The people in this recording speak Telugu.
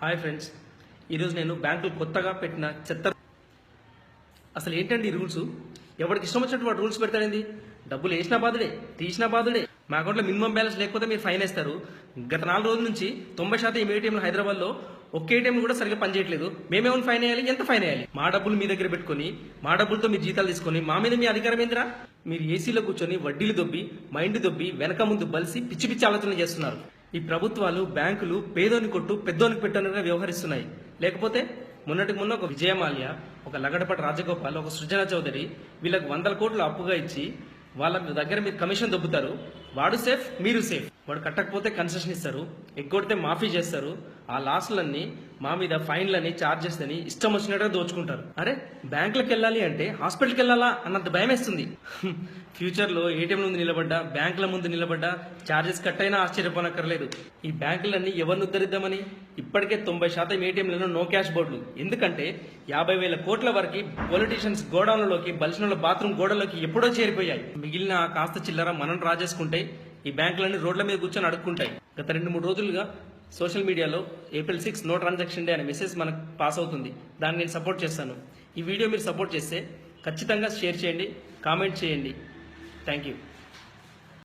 హాయ్ ఫ్రెండ్స్, ఈరోజు నేను బ్యాంకులు కొత్తగా పెట్టిన చెత్త అసలు ఏంటండి ఈ రూల్స్? ఎవరికి ఇష్టం వచ్చినట్టు వాడు రూల్స్ పెడతాడండి. డబ్బులు వేసినా బాధుడే, తీసినా బాధుడే. మా అకౌంట్లో మినిమం బ్యాలెన్స్ లేకపోతే మీరు ఫైన్ వేస్తారు. గత 4 రోజుల నుంచి 90% ఏటీఎంలు హైదరాబాద్లో ఒక్క ఏటీఎం కూడా సరిగ్గా పనిచేయట్లేదు. మేమేమైనా ఫైన్ వేయాలి? ఎంత ఫైన్ వేయాలి? మా డబ్బులు మీ దగ్గర పెట్టుకొని మా డబ్బులతో మీరు జీతాలు తీసుకొని మా మీద మీ అధికారం ఏందిరా? మీరు ఏసీలో కూర్చొని వడ్డీలు దొబ్బి మైండ్ దొబ్బి వెనక ముందు బలిసి పిచ్చి పిచ్చి ఆలోచనలు చేస్తున్నారు. ఈ ప్రభుత్వాలు బ్యాంకులు పేదోని కొట్టు పెద్దోనికి పెట్టనుగా వ్యవహరిస్తున్నాయి. లేకపోతే మొన్నటికి మొన్న ఒక విజయమాల్య, ఒక లగడపాటి రాజగోపాల్, ఒక సృజన చౌదరి వీళ్ళకి 100 కోట్లు అప్పుగా ఇచ్చి వాళ్ళ దగ్గర మీరు కమిషన్ దొబ్బుతారు. వాడు సేఫ్, మీరు సేఫ్. వాడు కట్టకపోతే కన్సెషన్ ఇస్తారు, ఎగ్గొడితే మాఫీ చేస్తారు. ఆ లాస్లన్నీ మా మీద ఫైన్లని చార్జెస్ అని ఇష్టం వచ్చినట్టుగా దోచుకుంటారు. అరే, బ్యాంకులకు వెళ్ళాలి అంటే హాస్పిటల్కి వెళ్ళాలా అన్నంత భయం వేస్తుంది. ఫ్యూచర్లో ఏటీఎం ముందు నిలబడ్డా, బ్యాంకుల ముందు నిలబడ్డా చార్జెస్ కట్ అయినా ఆశ్చర్యపోనక్కర్లేదు. ఈ బ్యాంకులన్నీ ఎవరిని ఉద్ధరిద్దామని ఇప్పటికే 90% ఏటీఎంలను నో క్యాష్ బోర్డులు. ఎందుకంటే 50,000 కోట్ల వరకు పొలిటీషియన్స్ గోడౌన్లలోకి, బలిసిన బాత్రూమ్ గోడలోకి ఎప్పుడో చేరిపోయాయి. మిగిలిన కాస్త చిల్లర మనం డ్రా చేసుకుంటే ఈ బ్యాంకులన్నీ రోడ్ల మీద కూర్చొని అడుక్కుంటాయి. గత 2-3 రోజులుగా సోషల్ మీడియాలో April 6 నో ట్రాన్సాక్షన్ డే అనే మెసేజ్ మనకు పాస్ అవుతుంది. దాన్ని నేను సపోర్ట్ చేస్తాను. ఈ వీడియో మీరు సపోర్ట్ చేస్తే ఖచ్చితంగా షేర్ చేయండి, కామెంట్ చేయండి. Thank you.